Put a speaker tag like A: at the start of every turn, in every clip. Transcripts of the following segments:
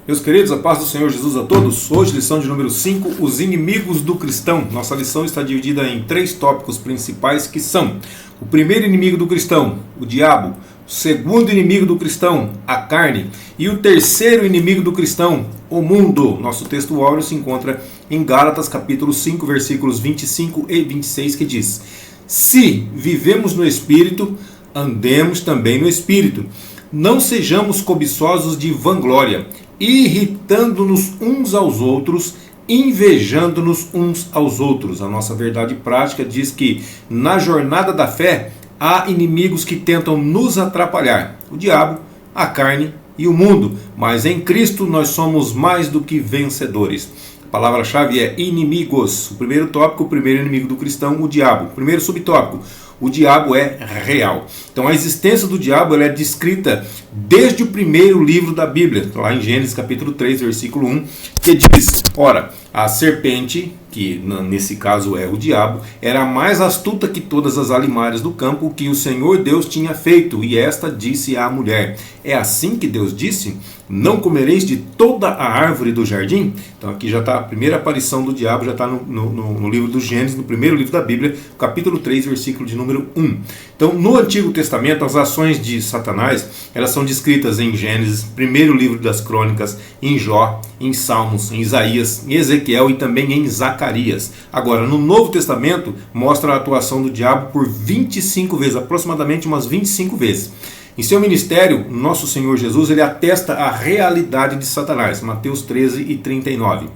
A: Meus queridos, a paz do Senhor Jesus a todos. Hoje, lição de número 5, os inimigos do cristão. Nossa lição está dividida em 3 tópicos principais que são: o primeiro inimigo do cristão, o diabo; o segundo inimigo do cristão, a carne; e o terceiro inimigo do cristão, o mundo. Nosso texto áureo se encontra em Gálatas capítulo 5, versículos 25 e 26, que diz: se vivemos no Espírito, andemos também no Espírito. Não sejamos cobiçosos de vanglória, irritando-nos uns aos outros, invejando-nos uns aos outros. A nossa verdade prática diz que na jornada da fé há inimigos que tentam nos atrapalhar: o diabo, a carne e o mundo. Mas em Cristo nós somos mais do que vencedores. A palavra-chave é inimigos. O primeiro tópico, o primeiro inimigo do cristão, o diabo. O primeiro subtópico: o diabo é real. Então a existência do diabo ela é descrita desde o primeiro livro da Bíblia, lá em Gênesis capítulo 3, versículo 1, que diz: ora, a serpente, que nesse caso é o diabo, era mais astuta que todas as alimárias do campo que o Senhor Deus tinha feito, e esta disse à mulher: é assim que Deus disse? Não comereis de toda a árvore do jardim? Então aqui já está a primeira aparição do diabo, já está no livro do Gênesis, no primeiro livro da Bíblia, capítulo 3, versículo de número 1. Então no Antigo Testamento as ações de Satanás, elas são descritas em Gênesis, primeiro livro das Crônicas, em Jó, em Salmos, em Isaías, em Ezequiel e também em Zacarias. Agora no Novo Testamento mostra a atuação do diabo por 25 vezes, aproximadamente umas 25 vezes. Em seu ministério, nosso Senhor Jesus ele atesta a realidade de Satanás, Mateus 13 e 39.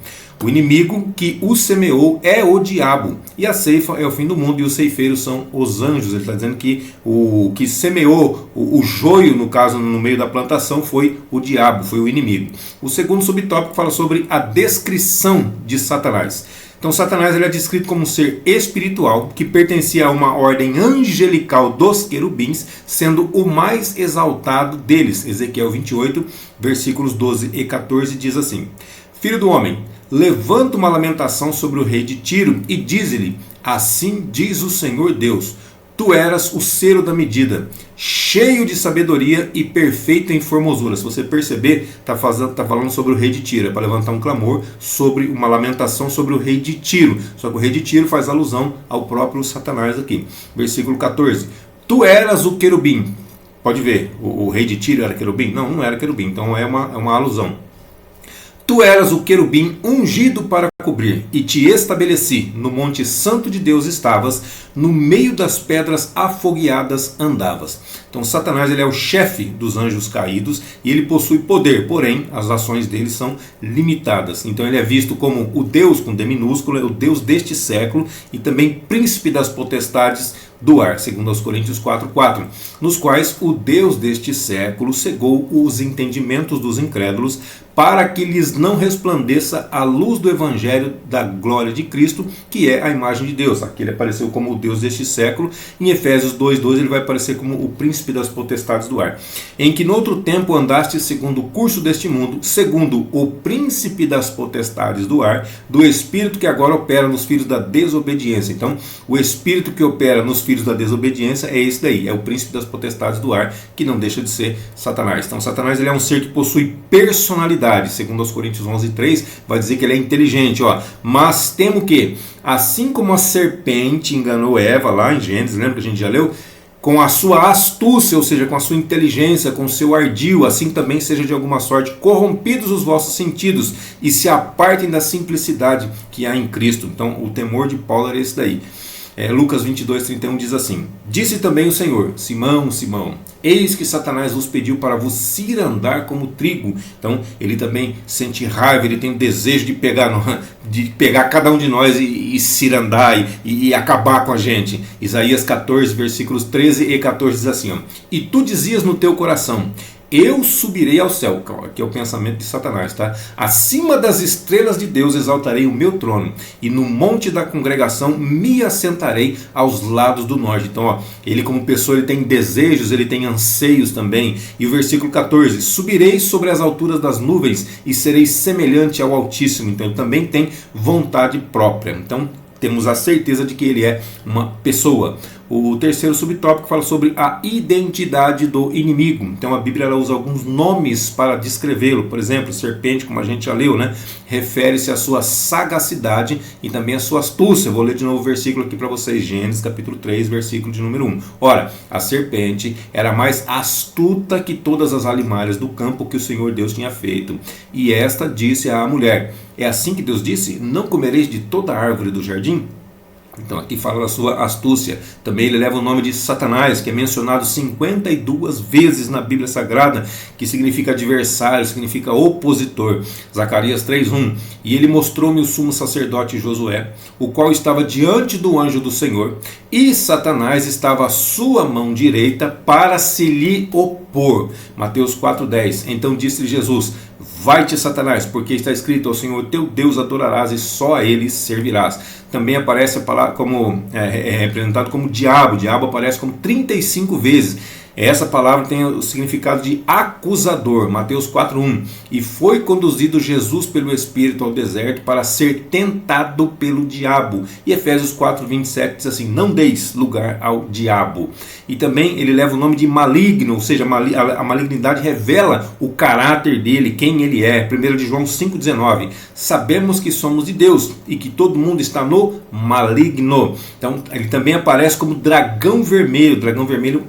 A: O inimigo que o semeou é o diabo, e a ceifa é o fim do mundo, e os ceifeiros são os anjos. Ele está dizendo que o que semeou o joio, no caso, no meio da plantação, foi o diabo, foi o inimigo. O segundo subtópico fala sobre a descrição de Satanás. Então Satanás ele é descrito como um ser espiritual que pertencia a uma ordem angelical dos querubins, sendo o mais exaltado deles. Ezequiel 28, versículos 12 e 14 diz assim: filho do homem, levanta uma lamentação sobre o rei de Tiro e dize-lhe: assim diz o Senhor Deus, tu eras o cero da medida, cheio de sabedoria e perfeito em formosura. Se você perceber, está falando sobre o rei de Tiro, é para levantar um clamor, sobre uma lamentação sobre o rei de Tiro. Só que o rei de Tiro faz alusão ao próprio Satanás aqui. Versículo 14: tu eras o querubim. Pode ver, o rei de Tiro era querubim? Não, não era querubim, então é uma alusão. Tu eras o querubim ungido para cobrir, e te estabeleci, no monte santo de Deus estavas, no meio das pedras afogueadas andavas. Então Satanás ele é o chefe dos anjos caídos, e ele possui poder, porém as ações dele são limitadas. Então ele é visto como o Deus com D minúsculo, é o Deus deste século, e também príncipe das potestades do ar, segundo aos Coríntios 4:4, nos quais o Deus deste século cegou os entendimentos dos incrédulos, para que lhes não resplandeça a luz do evangelho da glória de Cristo, que é a imagem de Deus. Aqui ele apareceu como o Deus deste século. Em Efésios 2:2 ele vai aparecer como o príncipe das potestades do ar. Em que noutro tempo andaste segundo o curso deste mundo, segundo o príncipe das potestades do ar, do espírito que agora opera nos filhos da desobediência. Então o espírito que opera nos filhos da desobediência é esse daí, é o príncipe das potestades do ar, que não deixa de ser Satanás. Então Satanás ele é um ser que possui personalidade. Segundo aos Coríntios 11:3 vai dizer que ele é inteligente, mas temo que, assim como a serpente enganou Eva lá em Gênesis, lembra que a gente já leu? Com a sua astúcia, ou seja, com a sua inteligência, com o seu ardil, assim também seja de alguma sorte corrompidos os vossos sentidos e se apartem da simplicidade que há em Cristo. Então o temor de Paulo era esse daí. Lucas 22:31 diz assim: disse também o Senhor: Simão, Simão, eis que Satanás vos pediu para vos cirandar como trigo. Então ele também sente raiva, ele tem o desejo de pegar cada um de nós e cirandar e acabar com a gente. Isaías 14, versículos 13 e 14 diz assim: e tu dizias no teu coração: eu subirei ao céu. Aqui é o pensamento de Satanás, tá? Acima das estrelas de Deus exaltarei o meu trono, e no monte da congregação me assentarei aos lados do norte. Então, ele como pessoa, ele tem desejos, ele tem anseios também. E o versículo 14: subirei sobre as alturas das nuvens e serei semelhante ao Altíssimo. Então, ele também tem vontade própria. Então, temos a certeza de que ele é uma pessoa. O terceiro subtópico fala sobre a identidade do inimigo. Então a Bíblia ela usa alguns nomes para descrevê-lo. Por exemplo, serpente, como a gente já leu, né? Refere-se à sua sagacidade e também à sua astúcia. Eu vou ler de novo o versículo aqui para vocês. Gênesis capítulo 3, versículo de número 1. Ora, a serpente era mais astuta que todas as alimárias do campo que o Senhor Deus tinha feito. E esta disse à mulher: é assim que Deus disse? Não comereis de toda a árvore do jardim? Então aqui fala da sua astúcia. Também ele leva o nome de Satanás, que é mencionado 52 vezes na Bíblia Sagrada, que significa adversário, significa opositor. Zacarias 3:1. E ele mostrou-me o sumo sacerdote Josué, o qual estava diante do anjo do Senhor, e Satanás estava à sua mão direita para se lhe opor. Mateus 4:10. Então disse-lhe Jesus: vai-te, Satanás, porque está escrito: ao Senhor teu Deus adorarás e só a ele servirás. Também aparece a palavra como representado como diabo. O diabo aparece como 35 vezes. Essa palavra tem o significado de acusador. Mateus 4:1. E foi conduzido Jesus pelo Espírito ao deserto para ser tentado pelo diabo. E Efésios 4:27 diz assim: não deis lugar ao diabo. E também ele leva o nome de maligno, ou seja, a malignidade revela o caráter dele, quem ele é. 1 de João 5:19. Sabemos que somos de Deus e que todo mundo está no maligno. Então ele também aparece como dragão vermelho. O dragão vermelho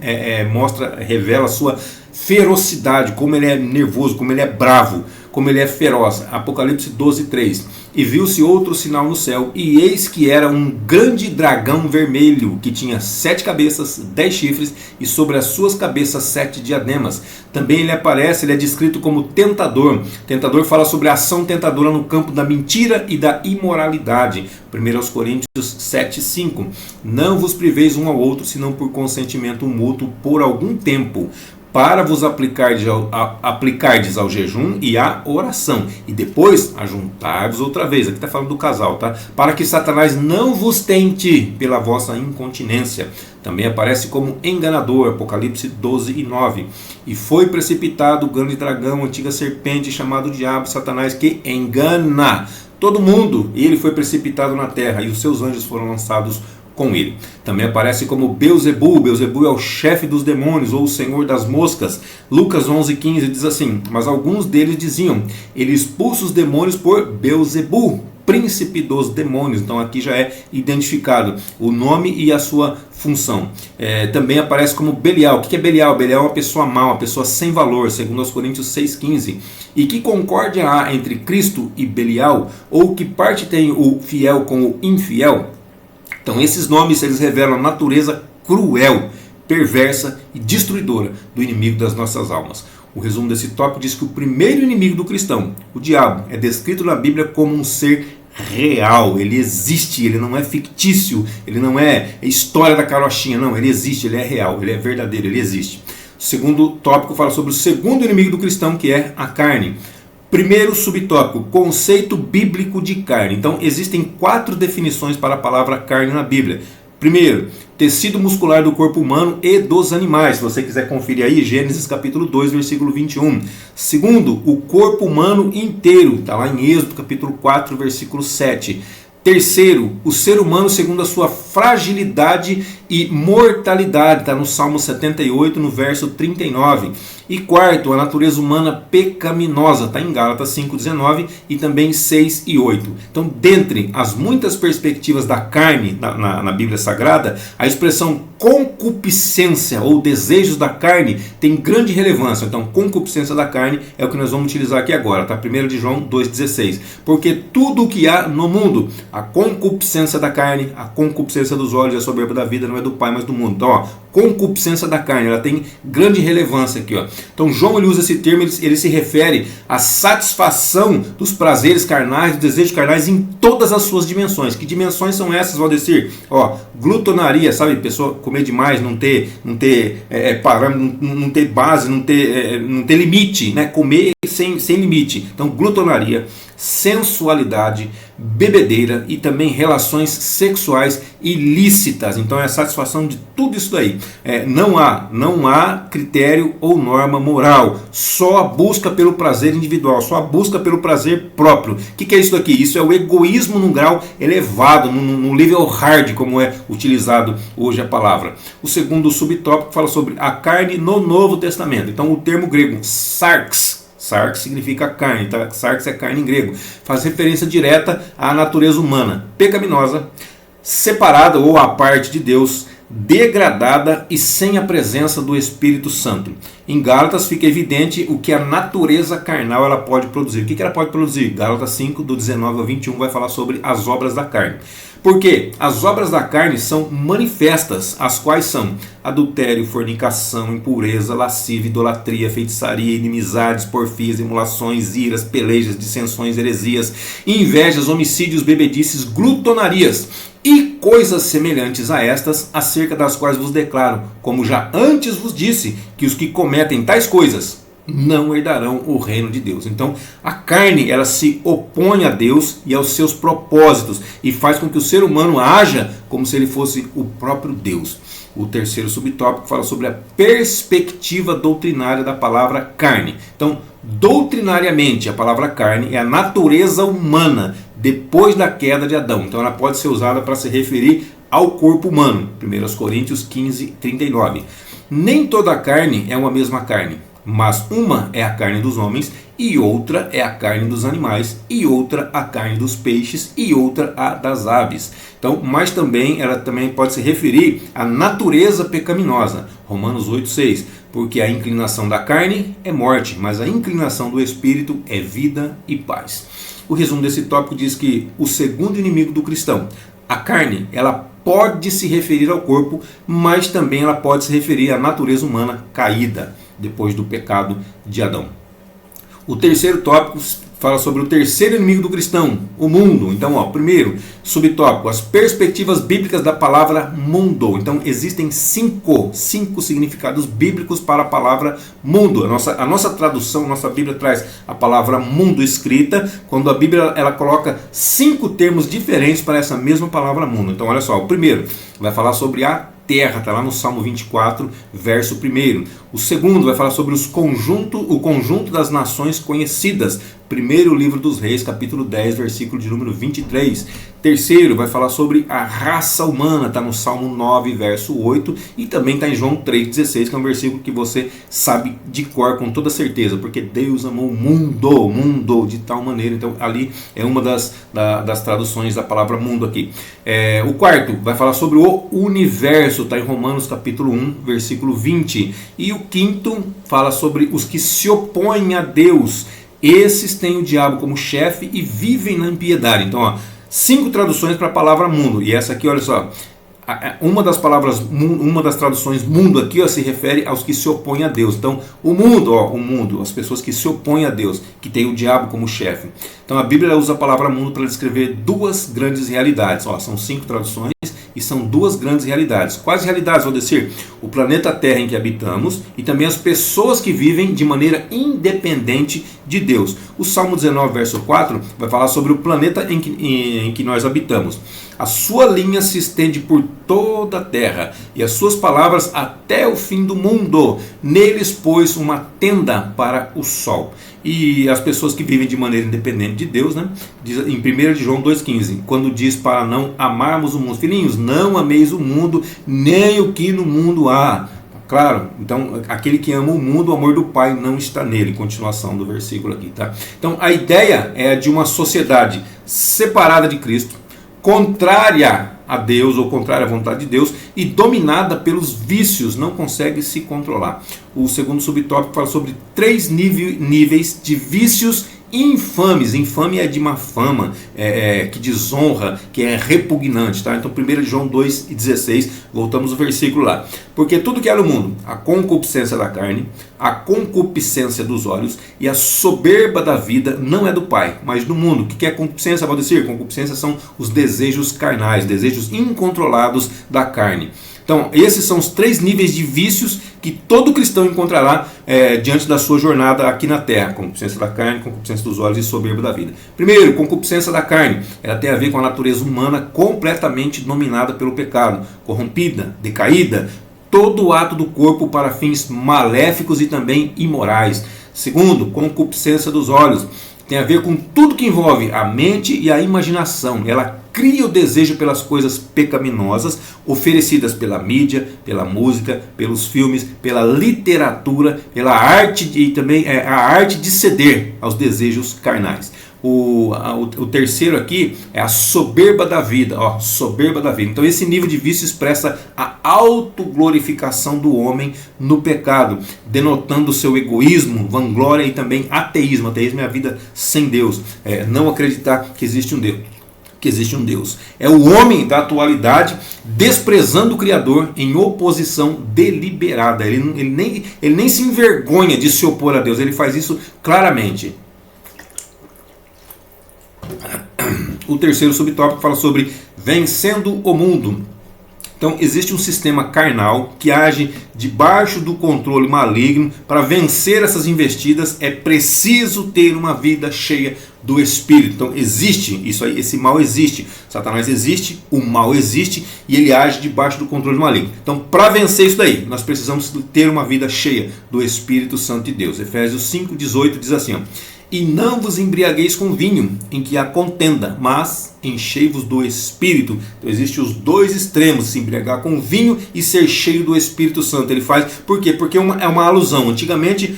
A: revela a sua ferocidade, como ele é nervoso, como ele é bravo, como ele é feroz. Apocalipse 12:3. E viu-se outro sinal no céu, e eis que era um grande dragão vermelho, que tinha 7 cabeças, 10 chifres, e sobre as suas cabeças 7 diademas. Também ele aparece, ele é descrito como tentador. Tentador fala sobre a ação tentadora no campo da mentira e da imoralidade. 1 Coríntios 7:5. Não vos priveis um ao outro, senão por consentimento mútuo por algum tempo, para vos aplicardes ao jejum e à oração, e depois ajuntar-vos outra vez. Aqui está falando do casal, tá? Para que Satanás não vos tente pela vossa incontinência. Também aparece como enganador, Apocalipse 12:9. E foi precipitado o grande dragão, antiga serpente, chamado Diabo, Satanás, que engana todo mundo. E ele foi precipitado na terra, e os seus anjos foram lançados com ele. Também aparece como Beelzebul. Beelzebul é o chefe dos demônios, ou o senhor das moscas. Lucas 11:15 diz assim: mas alguns deles diziam: ele expulsa os demônios por Beelzebul, príncipe dos demônios. Então aqui já é identificado o nome e a sua função. Também aparece como Belial. O que é Belial? Belial é uma pessoa má, uma pessoa sem valor, segundo aos Coríntios 6:15. E que concórdia há entre Cristo e Belial? Ou que parte tem o fiel com o infiel? Então esses nomes eles revelam a natureza cruel, perversa e destruidora do inimigo das nossas almas. O resumo desse tópico diz que o primeiro inimigo do cristão, o diabo, é descrito na Bíblia como um ser real. Ele existe, ele não é fictício, ele não é história da carochinha, não, ele existe, ele é real, ele é verdadeiro, ele existe. O segundo tópico fala sobre o segundo inimigo do cristão, que é a carne. Primeiro subtópico, conceito bíblico de carne. Então existem 4 definições para a palavra carne na Bíblia. Primeiro, tecido muscular do corpo humano e dos animais. Se você quiser conferir aí, Gênesis capítulo 2, versículo 21. Segundo, o corpo humano inteiro. Está lá em Êxodo capítulo 4, versículo 7. Terceiro, o ser humano segundo a sua fragilidade e mortalidade. Está no Salmo 78, no verso 39. E quarto, a natureza humana pecaminosa, está em Gálatas 5:19 e também 6 e 8. Então, dentre as muitas perspectivas da carne na Bíblia Sagrada, a expressão concupiscência ou desejos da carne tem grande relevância. Então, concupiscência da carne é o que nós vamos utilizar aqui agora, tá? 1 de João 2,16. Porque tudo o que há no mundo, a concupiscência da carne, a concupiscência dos olhos, a soberba da vida não é do Pai, mas do mundo. Então, ó, concupiscência da carne, ela tem grande relevância aqui, ó. Então João ele usa esse termo, ele se refere à satisfação dos prazeres carnais, dos desejos carnais em todas as suas dimensões. Que dimensões são essas, Valdecir? Ó, glutonaria, sabe, pessoa comer demais, não ter parâmetro, não ter base, não ter limite, né? Comer sem limite. Então glutonaria, sensualidade, bebedeira e também relações sexuais ilícitas. Então é a satisfação de tudo isso daí. Não há critério ou norma moral, só a busca pelo prazer individual, só a busca pelo prazer próprio. O que é isso daqui? Isso é o egoísmo num grau elevado, num nível hard, como é utilizado hoje a palavra. O segundo subtópico fala sobre a carne no Novo Testamento. Então o termo grego sarx significa carne, tá? Sarx é carne em grego. Faz referência direta à natureza humana, pecaminosa, separada ou à parte de Deus, degradada e sem a presença do Espírito Santo. Em Gálatas fica evidente o que a natureza carnal ela pode produzir. O que ela pode produzir? Gálatas 5, do 19 ao 21, vai falar sobre as obras da carne. Porque as obras da carne são manifestas, as quais são adultério, fornicação, impureza, lascívia, idolatria, feitiçaria, inimizades, porfias, emulações, iras, pelejas, dissensões, heresias, invejas, homicídios, bebedices, glutonarias e coisas semelhantes a estas, acerca das quais vos declaro, como já antes vos disse, que os que cometem tais coisas não herdarão o reino de Deus. Então a carne ela se opõe a Deus e aos seus propósitos e faz com que o ser humano haja como se ele fosse o próprio Deus. O terceiro subtópico fala sobre a perspectiva doutrinária da palavra carne. Então, doutrinariamente, a palavra carne é a natureza humana depois da queda de Adão. Então ela pode ser usada para se referir ao corpo humano. 1 Coríntios 15, 39. Nem toda a carne é uma mesma carne, mas uma é a carne dos homens, e outra é a carne dos animais, e outra a carne dos peixes, e outra a das aves. Então, mas também ela também pode se referir à natureza pecaminosa. Romanos 8,6. Porque a inclinação da carne é morte, mas a inclinação do espírito é vida e paz. O resumo desse tópico diz que o segundo inimigo do cristão, a carne, ela pode se referir ao corpo, mas também ela pode se referir à natureza humana caída depois do pecado de Adão. O terceiro tópico fala sobre o terceiro inimigo do cristão, o mundo. Então, primeiro subtópico, as perspectivas bíblicas da palavra mundo. Então, existem cinco significados bíblicos para a palavra mundo. A nossa tradução, a nossa Bíblia traz a palavra mundo escrita, quando a Bíblia ela coloca 5 termos diferentes para essa mesma palavra mundo. Então, olha só, o primeiro vai falar sobre a terra, está lá no Salmo 24, verso 1. O segundo vai falar sobre o conjunto das nações conhecidas. Primeiro livro dos Reis, capítulo 10, versículo de número 23. Terceiro vai falar sobre a raça humana, está no Salmo 9, verso 8. E também está em João 3,16, que é um versículo que você sabe de cor com toda certeza, porque Deus amou o mundo de tal maneira. Então ali é uma das traduções da palavra mundo aqui. O quarto vai falar sobre o universo, está em Romanos capítulo 1, versículo 20. E o quinto fala sobre os que se opõem a Deus. Esses têm o diabo como chefe e vivem na impiedade. Então, 5 traduções para a palavra mundo. E essa aqui, olha só, uma das traduções mundo aqui se refere aos que se opõem a Deus. Então, o mundo, as pessoas que se opõem a Deus, que tem o diabo como chefe. Então, a Bíblia usa a palavra mundo para descrever 2 grandes realidades. São 5 traduções e são 2 grandes realidades. Quais realidades, Valdecir? O planeta Terra em que habitamos e também as pessoas que vivem de maneira independente de Deus. O Salmo 19, verso 4 vai falar sobre o planeta em que nós habitamos. A sua linha se estende por toda a terra e as suas palavras até o fim do mundo. Neles pôs uma tenda para o sol. E as pessoas que vivem de maneira independente de Deus, né? Diz em 1 João 2,15, quando diz para não amarmos o mundo. Filhinhos, não ameis o mundo, nem o que no mundo há. Claro, então aquele que ama o mundo, o amor do Pai não está nele. Continuação do versículo aqui, tá? Então a ideia é de uma sociedade separada de Cristo, contrária a Deus ou contrária à vontade de Deus e dominada pelos vícios, não consegue se controlar. O segundo subtópico fala sobre 3 níveis de vícios infames. Infame é de má fama, que desonra, que é repugnante, tá? Então 1 João 2,16, voltamos ao versículo lá. Porque tudo que há no mundo, a concupiscência da carne, a concupiscência dos olhos e a soberba da vida não é do Pai, mas do mundo. O que é concupiscência, Valdecir? Concupiscência são os desejos carnais, desejos incontrolados da carne. Então, esses são os 3 níveis de vícios que todo cristão encontrará diante da sua jornada aqui na terra: concupiscência da carne, concupiscência dos olhos e soberba da vida. Primeiro, concupiscência da carne. Ela tem a ver com a natureza humana completamente dominada pelo pecado, corrompida, decaída, todo ato do corpo para fins maléficos e também imorais. Segundo, concupiscência dos olhos. Tem a ver com tudo que envolve a mente e a imaginação. Ela cria o desejo pelas coisas pecaminosas oferecidas pela mídia, pela música, pelos filmes, pela literatura, pela arte e também a arte de ceder aos desejos carnais. O terceiro aqui é a soberba da vida, soberba da vida. Então esse nível de vício expressa a autoglorificação do homem no pecado, denotando o seu egoísmo, vanglória e também ateísmo. Ateísmo é a vida sem Deus, não acreditar que existe um Deus. É o homem da atualidade desprezando o Criador em oposição deliberada. Ele nem se envergonha de se opor a Deus, ele faz isso claramente. O terceiro subtópico fala sobre vencendo o mundo. Então existe um sistema carnal que age debaixo do controle maligno. Para vencer essas investidas é preciso ter uma vida cheia do Espírito. Então existe isso aí, esse mal existe. Satanás existe, o mal existe e ele age debaixo do controle maligno. Então para vencer isso daí, nós precisamos ter uma vida cheia do Espírito Santo de Deus. Efésios 5,18 diz assim: e não vos embriagueis com vinho, em que há contenda, mas enchei-vos do Espírito. Então existem os dois extremos, se embriagar com vinho e ser cheio do Espírito Santo. Ele faz, por quê? Porque é uma alusão. Antigamente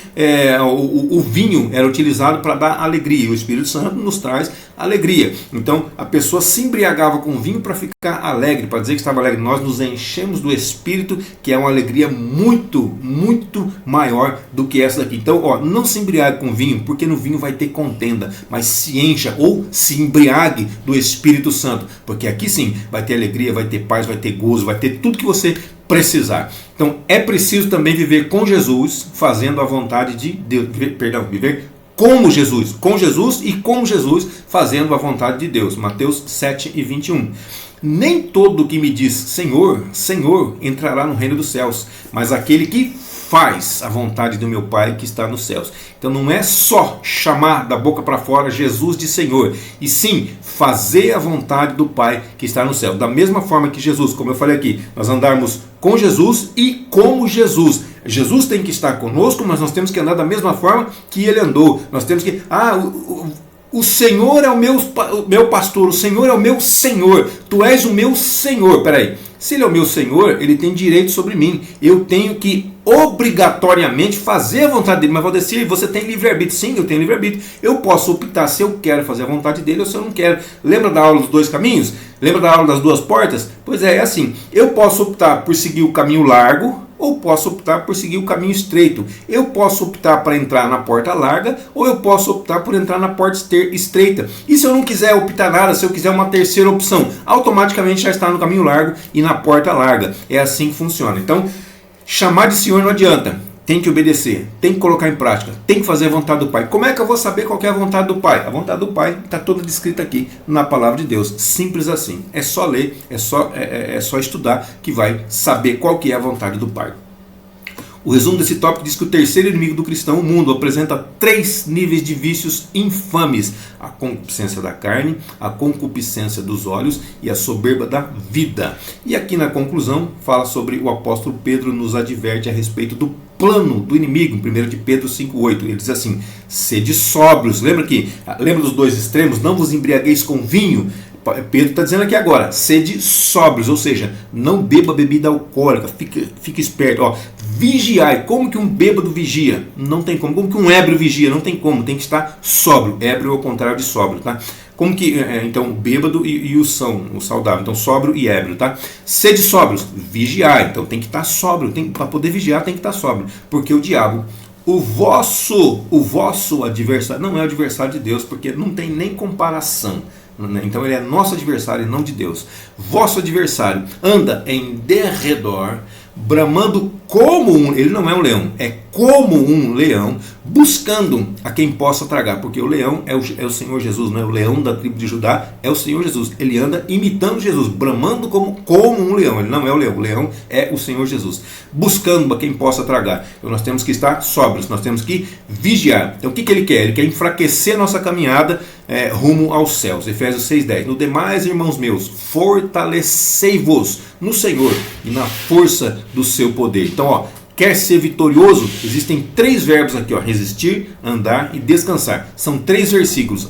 A: o vinho era utilizado para dar alegria, o Espírito Santo nos traz alegria. Então a pessoa se embriagava com vinho para ficar alegre, para dizer que estava alegre. Nós nos enchemos do Espírito, que é uma alegria muito, muito maior do que essa daqui. Então não se embriague com vinho, porque no vinho vai ter contenda, mas se encha ou se embriague do Espírito Santo, porque aqui sim vai ter alegria, vai ter paz, vai ter gozo, vai ter tudo que você precisar. Então é preciso também viver com Jesus, fazendo a vontade de Deus, viver como Jesus, com Jesus e como Jesus, fazendo a vontade de Deus. Mateus 7:21. Nem todo que me diz Senhor, Senhor entrará no reino dos céus, mas aquele que faz a vontade do meu Pai que está nos céus. Então não é só chamar da boca para fora Jesus de Senhor, e sim fazer a vontade do Pai que está no céu. Da mesma forma que Jesus, como eu falei aqui, nós andarmos com Jesus e como Jesus. Jesus tem que estar conosco, mas nós temos que andar da mesma forma que ele andou. Nós temos que... o Senhor é o meu pastor, o Senhor é o meu Senhor, tu és o meu Senhor. Peraí, se ele é o meu Senhor, ele tem direito sobre mim. Eu tenho que obrigatoriamente fazer a vontade dele. Mas Valdecir, você tem livre-arbítrio? Sim, eu tenho livre-arbítrio. Eu posso optar se eu quero fazer a vontade dele ou se eu não quero. Lembra da aula dos dois caminhos? Lembra da aula das duas portas? Pois é assim. Eu posso optar por seguir o caminho largo, ou posso optar por seguir o caminho estreito. Eu posso optar para entrar na porta larga, ou eu posso optar por entrar na porta estreita. E se eu não quiser optar nada, se eu quiser uma terceira opção, automaticamente já está no caminho largo e na porta larga. É assim que funciona. Então, chamar de Senhor não adianta. Tem que obedecer, tem que colocar em prática, tem que fazer a vontade do Pai. Como é que eu vou saber qual que é a vontade do Pai? A vontade do Pai está toda descrita aqui na palavra de Deus. Simples assim. É só ler, é só estudar que vai saber qual que é a vontade do Pai. O resumo desse tópico diz que o terceiro inimigo do cristão, o mundo, apresenta 3 níveis de vícios infames: a concupiscência da carne, a concupiscência dos olhos e a soberba da vida. E aqui na conclusão fala sobre o apóstolo Pedro nos adverte a respeito do plano do inimigo, em 1 de Pedro 5,8. Ele diz assim: sede sóbrios. Lembra dos dois extremos? Não vos embriagueis com vinho. Pedro está dizendo aqui agora, sede sóbrios, ou seja, não beba bebida alcoólica, fica esperto. Vigiai. Como que um bêbado vigia? Não tem como. Como que um ébrio vigia? Não tem como, tem que estar sóbrio. Ébrio é o contrário de sóbrio, tá? Como que, então, bêbado e o saudável, então sóbrio e ébrio, tá? Sede sóbrios, vigiai, então tem que estar sóbrio, para poder vigiar tem que estar sóbrio, porque o diabo, o vosso adversário, não é o adversário de Deus, porque não tem nem comparação. Então ele é nosso adversário e não de Deus. Vosso adversário anda em derredor, bramando ele não é um leão, é como um leão, buscando a quem possa tragar, porque o leão é o Senhor Jesus, não é? O leão da tribo de Judá é o Senhor Jesus, ele anda imitando Jesus, bramando como um leão, ele não é o leão é o Senhor Jesus, buscando a quem possa tragar. Então nós temos que estar sóbrios, nós temos que vigiar. Então o que ele quer? Ele quer enfraquecer a nossa caminhada rumo aos céus. Efésios 6,10. No demais, irmãos meus, fortalecei-vos no Senhor e na força do seu poder. Então, quer ser vitorioso? Existem 3 verbos aqui, resistir, andar e descansar. São 3 versículos.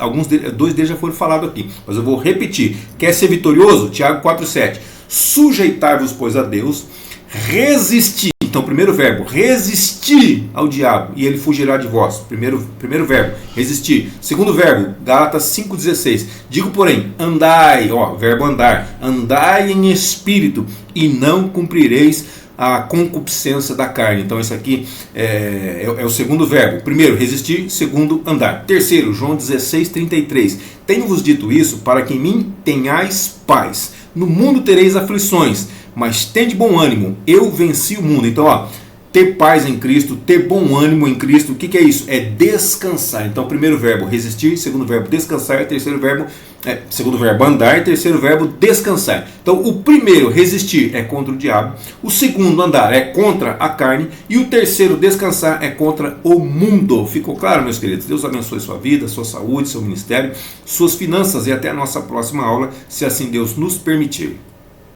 A: 2 deles já foram falados aqui, mas eu vou repetir. Quer ser vitorioso? Tiago 4,7. Sujeitar-vos, pois, a Deus, resistir. Então, primeiro verbo, resistir ao diabo e ele fugirá de vós. Primeiro verbo, resistir. Segundo verbo, Gálatas 5,16. Digo, porém, andai, verbo andar, andai em espírito e não cumprireis a concupiscência da carne. Então, isso aqui é o segundo verbo. Primeiro, resistir. Segundo, andar. Terceiro, João 16,33. Tenho-vos dito isso para que em mim tenhais paz. No mundo tereis aflições, mas tende bom ânimo, eu venci o mundo. Então, ter paz em Cristo, ter bom ânimo em Cristo, o que é isso? É descansar. Então, primeiro verbo, resistir. Segundo verbo, descansar. Segundo verbo, andar. Terceiro verbo, descansar. Então, o primeiro, resistir, é contra o diabo. O segundo, andar, é contra a carne. E o terceiro, descansar, é contra o mundo. Ficou claro, meus queridos? Deus abençoe sua vida, sua saúde, seu ministério, suas finanças. E até a nossa próxima aula, se assim Deus nos permitir.